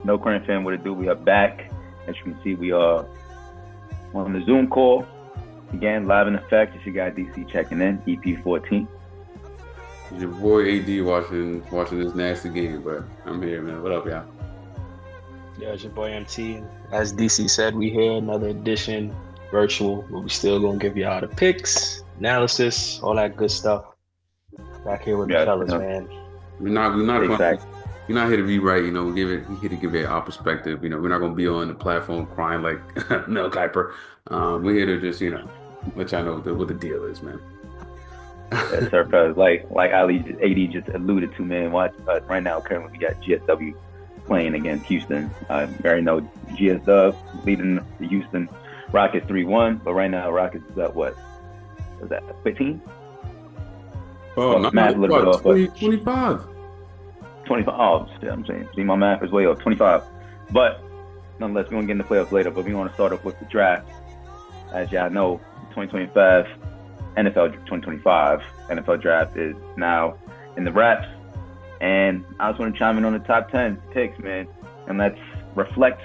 No Current Fan, what it do? We are back. As you can see, we are on the Zoom call. Again, live in effect. It's your guy DC checking in, EP14. Your boy AD watching this nasty game, but I'm here, man. What up, y'all? Yeah, it's your boy MT. As DC said, we here another edition virtual, but we still gonna give y'all the picks, analysis, all that good stuff. Back here with the fellas, man. Exactly. We're not here to rewrite. We're here to give it our perspective. We're not gonna be on the platform crying like Mel Kiper. We're here to just let y'all know what the deal is, man. Yes, sir, fellas. Like AD just alluded to, man. Watch right now. Currently, we got GSW playing against Houston. You already know GSW leading the Houston Rockets 3-1, but right now Rockets is at what? Is that 15? Oh, well, math a little bit off, 25. 25. Oh, shit, I'm saying. See, my math is way off. 25. But nonetheless, we're going to get in the playoffs later, but we want to start off with the draft. As y'all know, 2025, NFL 2025 NFL draft is now in the wraps. And I just want to chime in on the top 10 picks, man. And let's reflect.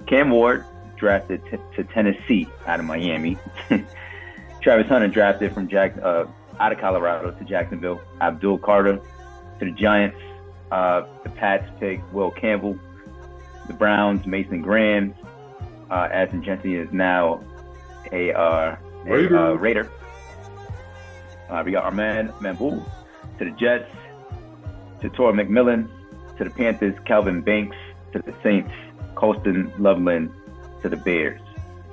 Cam Ward drafted to Tennessee out of Miami. Travis Hunter drafted from out of Colorado to Jacksonville. Abdul Carter to the Giants. The Pats picked Will Campbell. The Browns, Mason Graham. Ashton Jensen is now a Raider. We got Armand Mamboul to the Jets. To Tor McMillan. To the Panthers, Calvin Banks. To the Saints, Colston Loveland. To the Bears.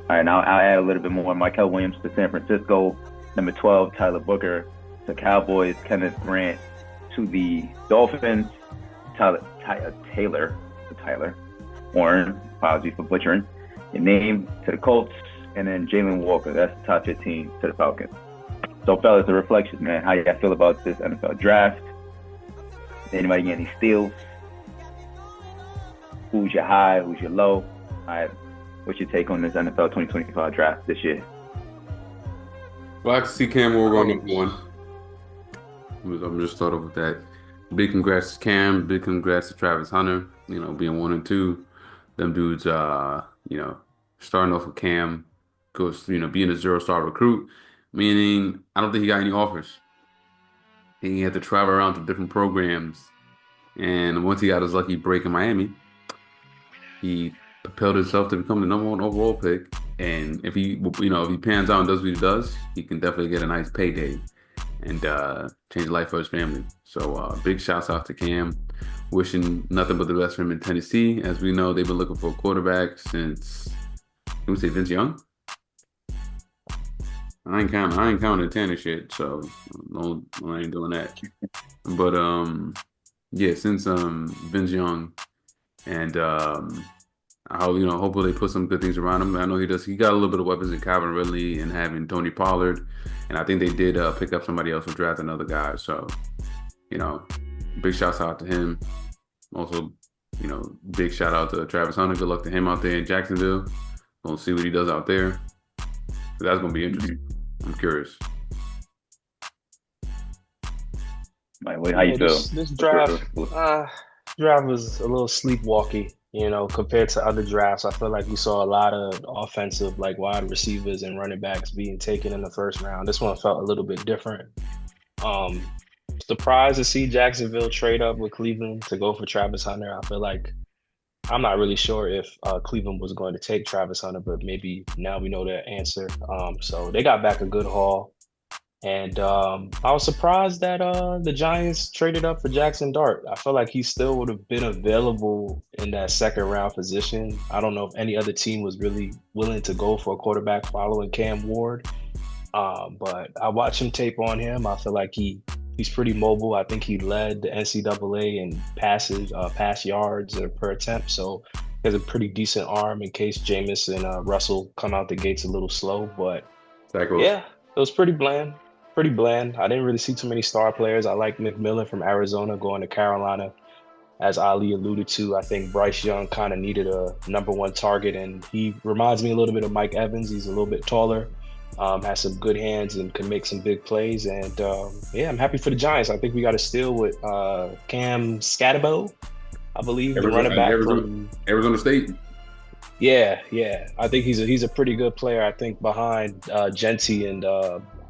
All right, now I'll add a little bit more. Michael Williams to San Francisco. Number 12, Tyler Booker to Cowboys. Kenneth Grant to the Dolphins. Tyler Warren, apologies for butchering your name, to the Colts. And then Jalen Walker, that's the top 15 to the Falcons. So, fellas, the reflections, man. How you guys feel about this NFL draft? Anybody get any steals? Who's your high? Who's your low? All right. What's your take on this NFL 2025 draft this year? Well, I can see Cam Ward going number one. I'm just start off with that. Big congrats to Cam. Big congrats to Travis Hunter. Being 1 and 2. Them dudes, starting off with Cam, goes, being a 0-star recruit, meaning I don't think he got any offers. He had to travel around to different programs. And once he got his lucky break in Miami, he propelled himself to become the number 1 overall pick. And if he pans out and does what he does, he can definitely get a nice payday and change life for his family. So big shouts out to Cam. Wishing nothing but the best for him in Tennessee. As we know, they've been looking for a quarterback since, let me say, Vince Young. I ain't counting Tanner shit, so no, I ain't doing that. But yeah, since Vince Young, and hopefully they put some good things around him. I know he does. He got a little bit of weapons in Calvin Ridley and having Tony Pollard, and I think they did pick up somebody else who drafted another guy. So, big shouts out to him. Also, big shout out to Travis Hunter. Good luck to him out there in Jacksonville. We'll see what he does out there. So that's gonna be interesting. I'm curious. Mike, how you feel? This draft was a little sleepwalky. Compared to other drafts, I feel like we saw a lot of offensive, like wide receivers and running backs being taken in the first round. This one felt a little bit different. Surprised to see Jacksonville trade up with Cleveland to go for Travis Hunter. I feel like I'm not really sure if Cleveland was going to take Travis Hunter, but maybe now we know their answer. So they got back a good haul. And I was surprised that the Giants traded up for Jackson Dart. I feel like he still would have been available in that second round position. I don't know if any other team was really willing to go for a quarterback following Cam Ward. But I watched him tape on him. I feel like he's pretty mobile. I think he led the NCAA in pass yards per attempt. So he has a pretty decent arm in case Jameis and Russell come out the gates a little slow. But yeah, it was pretty bland. I didn't really see too many star players. I like McMillan from Arizona going to Carolina. As Ali alluded to, I think Bryce Young kind of needed a number 1 target, and he reminds me a little bit of Mike Evans. He's a little bit taller, has some good hands, and can make some big plays. And yeah, I'm happy for the Giants. I think we got a steal with Cam Scatterbo. I believe, the running back from Arizona State. Yeah. I think he's a pretty good player. I think behind Genty and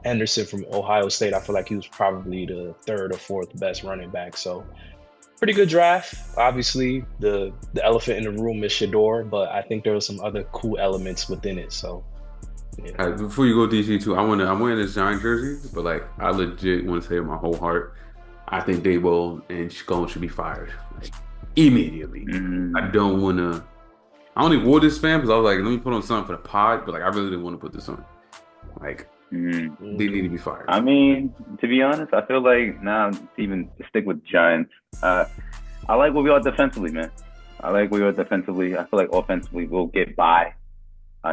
Henderson from Ohio State, I feel like he was probably the third or fourth best running back. So pretty good draft. Obviously, the elephant in the room is Shador, but I think there were some other cool elements within it. So yeah. Before you go DC too, I'm wearing this Giant jersey, but like I legit want to say with my whole heart, I think Daboll and Scone should be fired like immediately. I don't want to. I only wore this fan because I was like, let me put on something for the pod, but like I really didn't want to put this on. Like they need to be fired. I mean, to be honest, I feel like now to even stick with Giants. I like what we are defensively, man. I like what we are defensively. I feel like offensively we'll get by,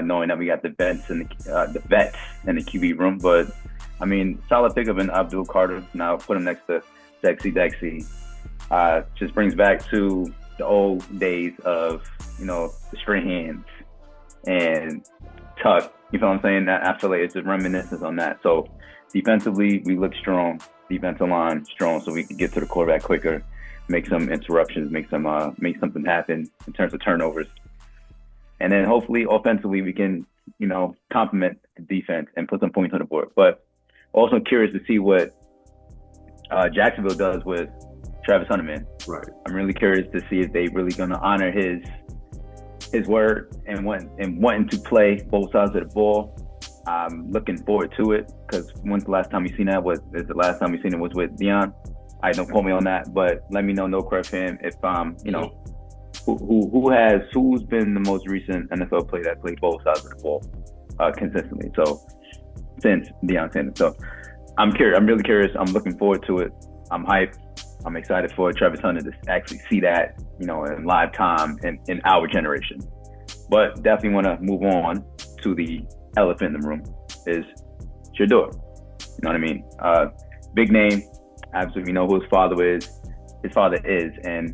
knowing that we got the vets and the QB room. But I mean, solid pickup in Abdul Carter. Now put him next to Dexy. Just brings back to the old days of, the straight hands and tuck. You know what I'm saying? I feel like it's a reminiscence on that. So defensively, we look strong. Defensive line strong, so we can get to the quarterback quicker, make some interruptions, make something happen in terms of turnovers. And then hopefully offensively we can, complement the defense and put some points on the board. But also curious to see what Jacksonville does with Travis Hunter, man. Right. I'm really curious to see if they really going to honor his word and wanting to play both sides of the ball. I'm looking forward to it because when's the last time you seen that? The last time you seen it was with Deion. Don't quote me on that, but let me know, No Crab fan, if who's been the most recent NFL player that played both sides of the ball consistently. So since Deion Sanders. So I'm curious. I'm really curious. I'm looking forward to it. I'm hyped. I'm excited for Travis Hunter to actually see that, in live time in our generation. But definitely want to move on to the elephant in the room is Shador. You know what I mean? Big name. Absolutely know who his father is. And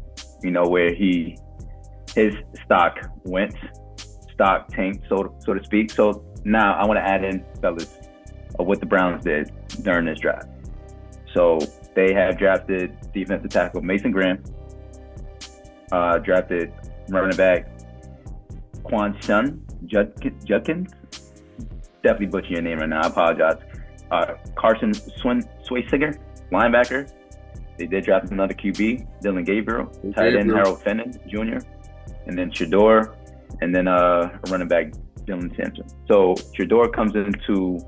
where his stock went, stock tanked, so to speak. So now I want to add in, fellas, of what the Browns did during this draft. So they have drafted defensive tackle Mason Graham, drafted running back Quan Shun Judkins. Definitely butcher your name right now. I apologize. Carson Swaysiger, linebacker. They did draft another QB, Dylan Gabriel, tight end Harold Fenton Jr., and then Shador, and then a running back Dylan Sampson. So Shador comes into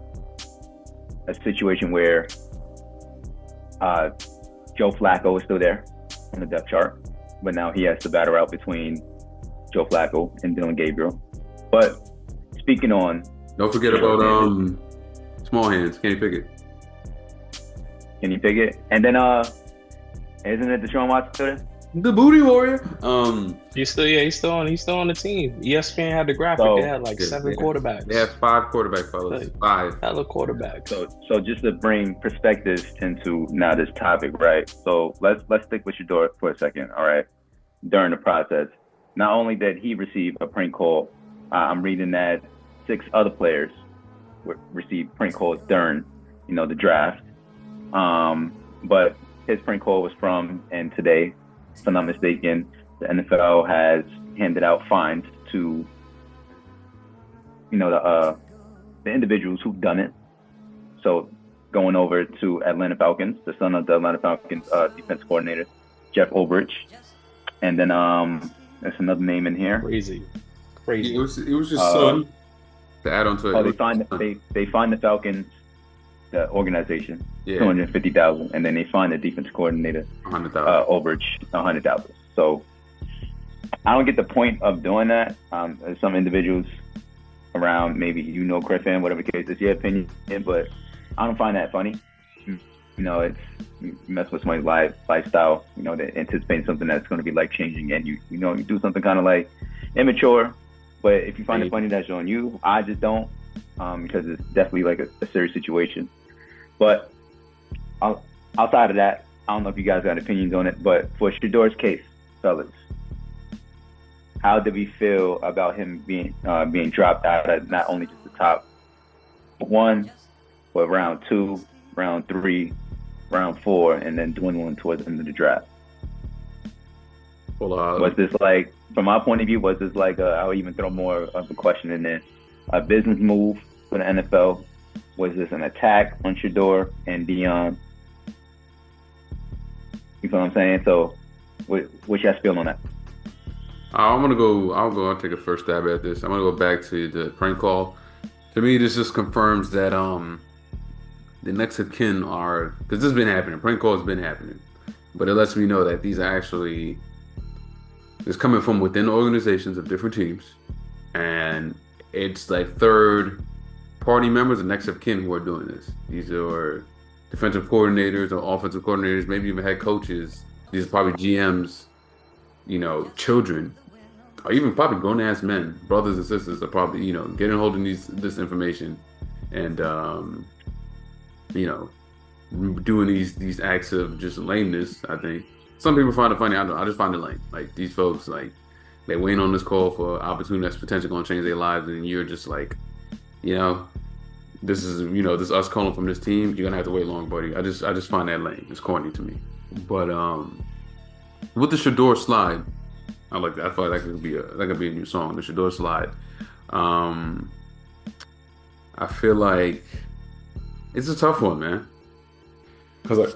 a situation where Joe Flacco is still there on the depth chart, but now he has to battle out between Joe Flacco and Dylan Gabriel. But speaking on, don't forget about small hands. Kenny Pickett. And then isn't it Deshaun Watson still there? The Booty Warrior. He's still on the team. ESPN had the graphic. They had like 7 quarterbacks. They have 5 quarterbacks, fellas. 5. Hella quarterbacks. So just to bring perspectives into now this topic, right? So let's stick with Shador for a second, all right? During the process, not only did he receive a prank call, I'm reading that 6 other players received prank calls during, the draft. But his prank call was from, and today, if I'm not mistaken, the NFL has handed out fines to, the individuals who've done it. So going over to Atlanta Falcons, the son of the Atlanta Falcons defense coordinator, Jeff Ulbrich. And then there's another name in here. Crazy. It was just son to add on to it. They fined the Falcons, the organization, $250,000, and then they fined the defense coordinator, $100,000. Ulbrich, $100,000. So I don't get the point of doing that. Some individuals around, maybe Chris fan, whatever the case is, your opinion, but I don't find that funny. It's you mess with somebody's lifestyle. They're anticipating something that's going to be life changing, and you do something kind of like immature. But if you find it funny, that's on you. I just don't, because it's definitely like a serious situation. But outside of that, I don't know if you guys got opinions on it. But for Shador's case, fellas, how did we feel about him being dropped out of not only just the top 1, but round 2, round 3, round 4, and then dwindling towards the end of the draft? Well, Was this like, from my point of view, was this like I'll even throw more of a question in there, a business move for the NFL? Was this an attack on Shador and Dion? You feel what I'm saying? So, what's your feel on that? I'm gonna go. I'll take a first stab at this. I'm gonna go back to the prank call. To me, this just confirms that the next of kin are, because this has been happening. Prank calls been happening, but it lets me know that these are actually it's coming from within organizations of different teams, and it's like third party members and next of kin who are doing this. These are defensive coordinators or offensive coordinators, maybe even head coaches. These are probably GMs, children, or even probably grown ass men, brothers and sisters are probably, getting hold of this information and doing these acts of just lameness. I think some people find it funny. I just find it lame. Like these folks, like they waiting on this call for opportunity that's potentially going to change their lives, and you're just like, this is this us calling from this team. You're gonna have to wait long, buddy. I just find that lame. It's corny to me. But with the Shador slide, I like that. I feel like that could be a new song. The Shador slide. I feel like it's a tough one, man. Cause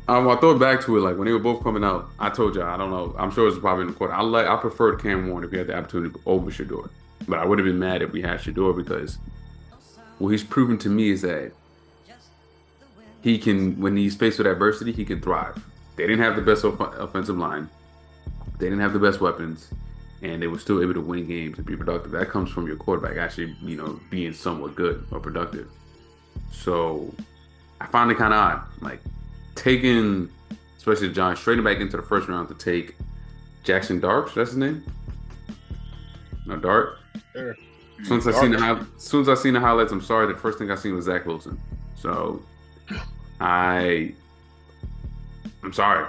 I throw it back to it. Like when they were both coming out, I told y'all I don't know. I'm sure it's probably in the court. I preferred Cam Warren if we had the opportunity over Shador, but I would have been mad if we had Shador because what he's proven to me is that he can, when he's faced with adversity, he can thrive. They didn't have the best offensive line. They didn't have the best weapons, and they were still able to win games and be productive. That comes from your quarterback actually, being somewhat good or productive. So I find it kind of odd, like taking, especially the Giants, trading back into the first round to take Jackson Dart. That's his name. No, Dart. Sure. As soon as I seen the highlights, I'm sorry. The first thing I seen was Zach Wilson. So I'm sorry.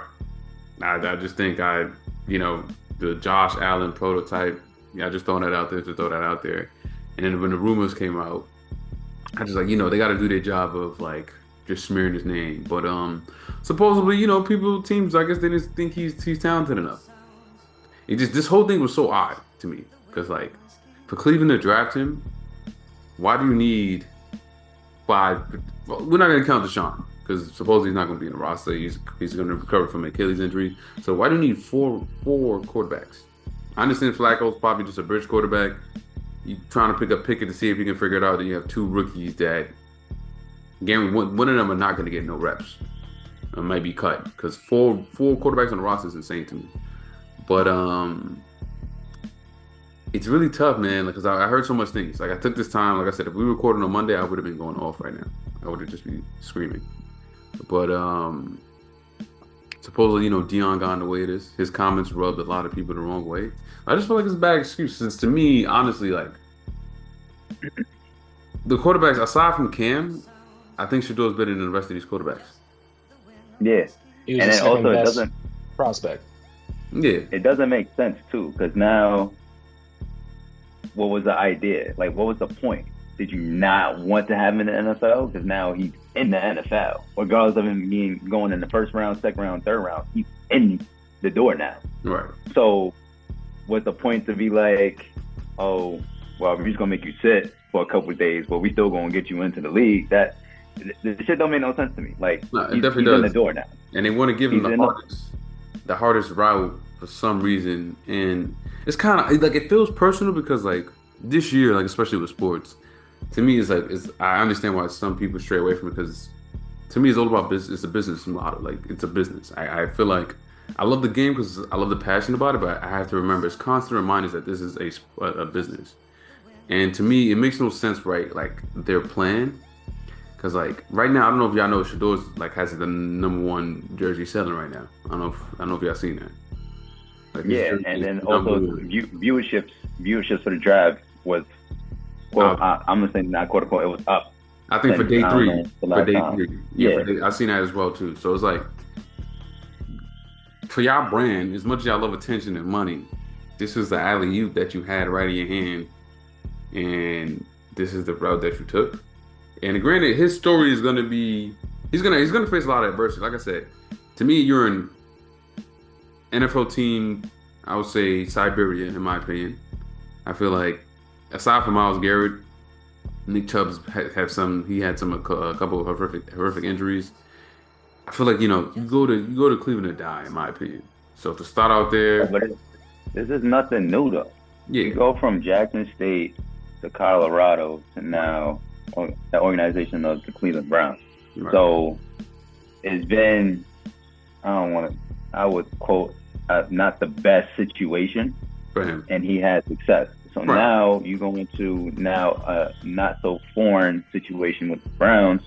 I just think the Josh Allen prototype. Yeah, I just throwing that out there to throw that out there. And then when the rumors came out, I just like they got to do their job of like just smearing his name. But supposedly teams I guess they just think he's talented enough. This whole thing was so odd to me because like for Cleveland to draft him, why do you need 5? Well, we're not going to count Deshaun because supposedly he's not going to be in the roster. He's going to recover from an Achilles injury. So why do you need four quarterbacks? I understand Flacco's probably just a bridge quarterback. You trying to pick up Pickett to see if you can figure it out. Then you have 2 rookies that, again, one of them are not going to get no reps. It might be cut because four quarterbacks on the roster is insane to me. But it's really tough, man, because I heard so much things. Like I took this time, like I said, if we were recording on Monday, I would have been going off right now. I would have just been screaming. But supposedly, Dion got in the way of this. His comments rubbed a lot of people the wrong way. I just feel like it's a bad excuse. Since to me, honestly, like the quarterbacks, aside from Cam, I think Shador's better than the rest of these quarterbacks. Yeah, He was and the then also second it best doesn't prospect. Yeah. it doesn't make sense too because now, what was the idea? Like, what was the point? Did you not want to have him in the NFL? Because now he's in the NFL, regardless of him going in the first round, second round, third round. He's in the door now. Right. So, what's the point to be like, oh, well, we're just gonna make you sit for a couple of days, but we still gonna get you into the league? That the shit don't make no sense to me. Like, No, it he's definitely in does. the door now. And they want to give him He's in the hardest route for some reason. And it's kind of like it feels personal because like this year, like especially with sports, to me it's like I understand why some people stray away from it because to me it's all about business. It's a business model. Like it's a business. I feel like I love the game because I love the passion about it, but I have to remember it's constant reminders that this is a business. And to me, it makes no sense, right? Like their plan. Cause like right now, I don't know if y'all know Shador's like has the #1 jersey selling right now. I don't know if y'all seen that. Like, his Yeah, jersey and is then also number 1. viewerships for the draft was, well, I'm gonna say not quote unquote, it was up. I think for day I don't 3. know, the For last day time. 3. Yeah. I've seen that as well too. So it's like for y'all brand, as much as y'all love attention and money, this is the alley-oop that you had right in your hand, and this is the route that you took. And granted, his story is gonna be he's gonna face a lot of adversity. Like I said, to me, you're an NFL team, I would say Siberia, in my opinion. I feel like aside from Myles Garrett, Nick Chubb's have some. He had a couple of horrific injuries. I feel like you go to Cleveland to die, in my opinion. So to start out Oh, there, but this is nothing new though. You yeah, go from Jackson State to Colorado to now the organization of the Cleveland Browns. right, So it's been, I don't want to, I would quote, not the best situation, for him, and he had success. So right, now you go into now a not so foreign situation with the Browns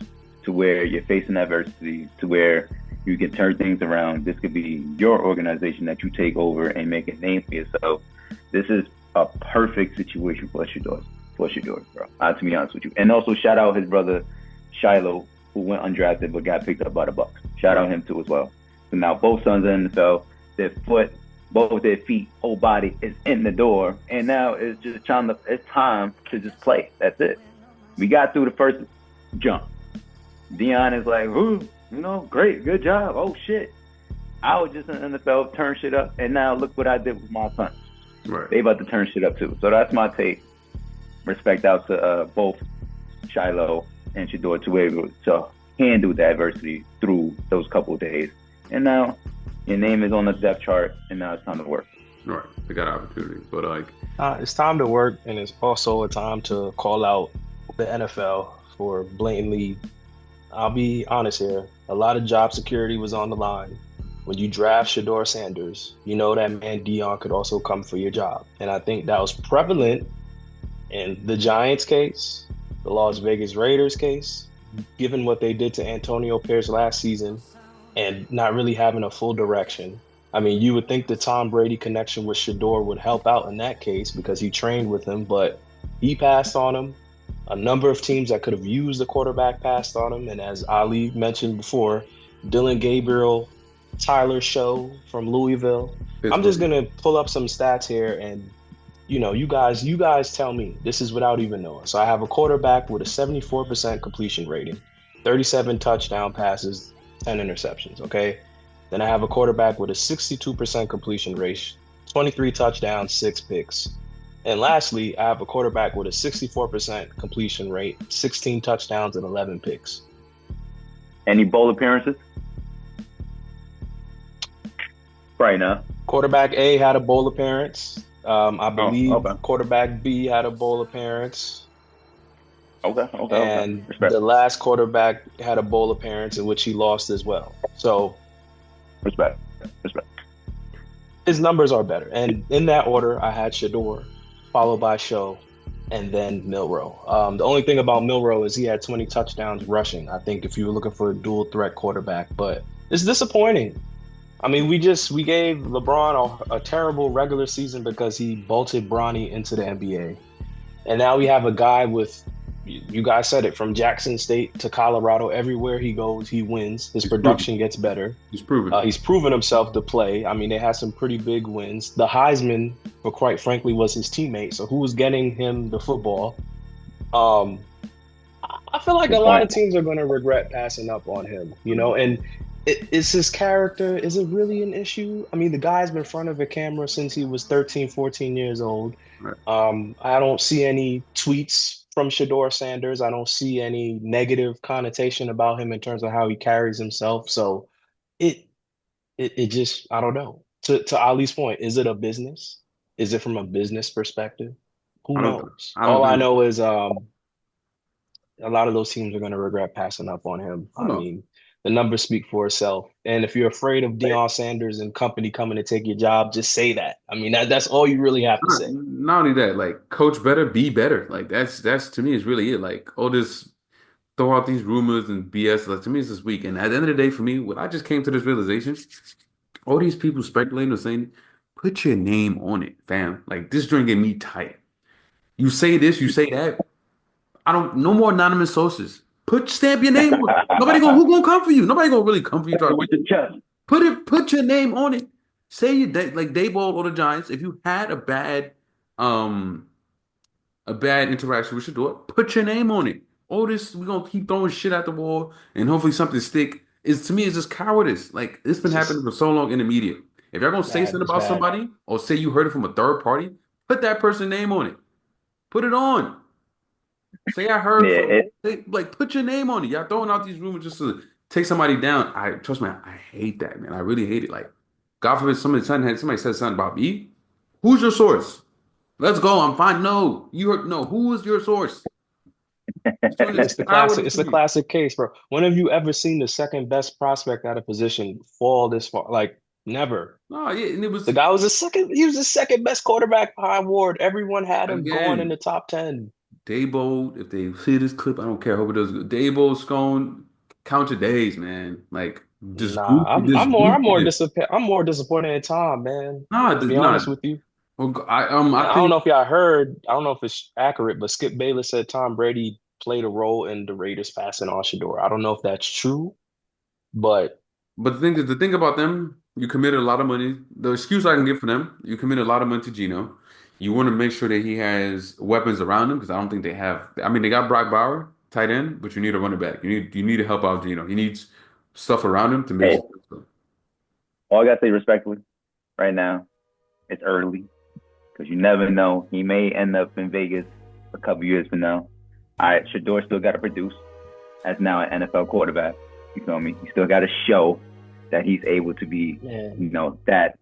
to where you're facing adversity, to where you can turn things around. This could be your organization that you take over and make a name for yourself. This is a perfect situation for Shador, bro. To be honest with you. And also shout out his brother Shiloh, who went undrafted but got picked up by the Bucks. Shout out him too as well. So now both sons are in the NFL. Their foot, both their feet, whole body is in the door, and now it's time to just play. That's it. We got through the first jump. Dion is like, ooh, great, good job. Oh shit. I was just in the NFL, turn shit up, and now look what I did with my son. right. They about to turn shit up too. So that's my take. Respect out to both Shiloh and Shador to able to handle the adversity through those couple of days. And now your name is on the depth chart, and now it's time to work. Right. They got opportunity, but like, It's time to work, and it's also a time to call out the NFL for blatantly. I'll be honest here. A lot of job security was on the line. When you draft Shador Sanders, you know that man Dion could also come for your job. And I think that was prevalent in the Giants case, the Las Vegas Raiders case, given what they did to Antonio Pierce last season and not really having a full direction. I mean, you would think the Tom Brady connection with Shador would help out in that case because he trained with him, but he passed on him. A number of teams that could have used the quarterback passed on him. And as Ali mentioned before, Dylan Gabriel, Tyler Show from Louisville. I'm just Pittsburgh. gonna pull up some stats here, and you guys tell me. This is without even knowing. So I have a quarterback with a 74% completion rating, 37 touchdown passes, 10 interceptions. Okay, then I have a quarterback with a 62% completion rate, 23 touchdowns, 6 picks. And lastly, I have a quarterback with a 64% completion rate, 16 touchdowns, and 11 picks. Any bowl appearances? Right now. Quarterback A had a bowl appearance. I Oh, believe okay. quarterback B had a bowl appearance. Okay. And Respect. the last quarterback had a bowl appearance in which he lost as well. So Respect. Respect. his numbers are better. And in that order, I had Shador, followed by Show, and then Milrow. The only thing about Milrow is he had 20 touchdowns rushing. I think if you were looking for a dual threat quarterback, but it's disappointing. I mean, we gave LeBron a terrible regular season because he bolted Bronny into the NBA. And now we have a guy with, you guys said it, from Jackson State to Colorado. Everywhere he goes, he wins. His He's production proven. gets better. He's proven. He's proven himself to play. I mean, they had some pretty big wins. The Heisman, but quite frankly, was his teammate. So who was getting him the football? Um, I feel like Good a lot of point. teams are going to regret passing up on him, and it's his character. Is it really an issue? I mean, the guy's been in front of a camera since he was 13, 14 years old. Right. I don't see any tweets from Shador Sanders. I don't see any negative connotation about him in terms of how he carries himself. So it it just, I don't know. To Ali's point, is it a business? Is it from a business perspective? Who I don't. knows? I don't All I think. know is a lot of those teams are going to regret passing up on him. Hold I on. mean, the numbers speak for itself. And if you're afraid of Deion Sanders and company coming to take your job, just say that. I mean, that's all you really have to Not, say. not only that, like coach better, be better. Like that's to me is really it. Like all this throw out these rumors and BS. Like to me, it's this week. And at the end of the day, for me, what I just came to this realization: all these people speculating or saying, put your name on it, fam. Like this drink get me tight. You say this, you say that. I don't. No more anonymous sources. Stamp your name on it. Who gonna come for you? Nobody gonna really come for you. With the chest. Put your name on it. Say you like Dayball or the Giants. If you had um a bad interaction with Shador, put your name on it. All this we're gonna keep throwing shit at the wall and hopefully something stick. Is to me is just cowardice. Like it's been It's just happening for so long in the media. If you're gonna say Bad. something It's about bad. somebody or say you heard it from a third party, put that person's name on it. Put it on. Say I heard Yeah, from like put your name on it. Y'all throwing out these rumors just to take somebody down. I trust me, I hate that, man. I really hate it. Like, God forbid somebody says something about me. Who's your source? Let's go. I'm fine. No, you heard no. Who is your source? It's It's the fire with classic. it It's to the me. classic case, bro. When have you ever seen the second best prospect at a position fall this far? Like never. No, yeah, and it The was guy was the second. He was the second best quarterback by award. Everyone had him going in again the top 10. Dabo. If they see this clip, I don't care. I hope it does good. Dabo, Scone, count your days, man. Like Nah, this goofy. I'm more disappointed in Tom, man. Nah, To be honest nah. with you. Well, And I I don't think, know if y'all heard, I don't know if it's accurate, but Skip Bayless said Tom Brady played a role in the Raiders passing on Shador. I don't know if that's true, but but the thing about them, you committed a lot of money. The excuse I can give for them, you committed a lot of money to Gino. You want to make sure that he has weapons around him because I don't think they have. I mean, they got Brock Bauer, tight end, but you need a running back. You need to help out Gino. He needs stuff around him to make hey, sure. all I gotta say respectfully, right now, it's early because you never know. He may end up in Vegas a couple years from now. All right, Shador still got to produce as now an NFL quarterback. You feel me? He still got to show that he's able to be, man, that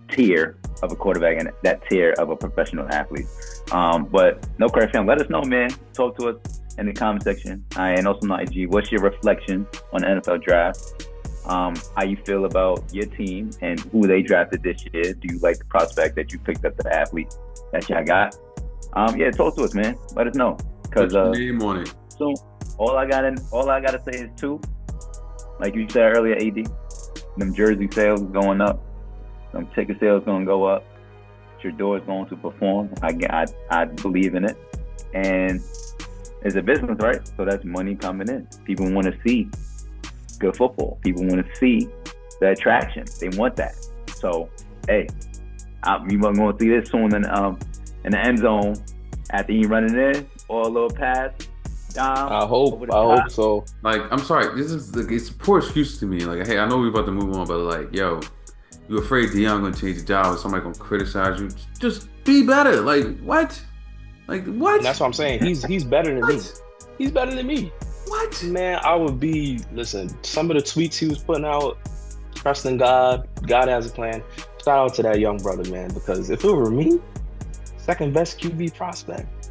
tier of a quarterback and that tier of a professional athlete. But no crash fam, let us know, man. Talk to us in the comment section. And also on IG, what's your reflection on the NFL draft? How you feel about your team and who they drafted this year? Do you like the prospect that you picked up, the athlete that y'all got? Yeah, talk to us, man. Let us know. Put Because your name on it. so all I gotta say is two. Like you said earlier, AD, them jersey sales going up, them ticket sales gonna go up. Shador is going to perform. I believe in it, and it's a business, right? So that's money coming in. People want to see good football. People want to see the attraction. They want that. So hey, you going to see this soon in the end zone after you running in or a little pass down. I hope so. Like, I'm sorry, it's a poor excuse to me. Like, hey, I know we're about to move on, but like, yo, you afraid Deion gonna change the job or somebody gonna criticize you? Just be better. Like, what? Like, what? And that's what I'm saying. He's better than me. He's better than me. What? Man, listen, some of the tweets he was putting out, trusting God has a plan. Shout out to that young brother, man, because if it were me, second best QB prospect,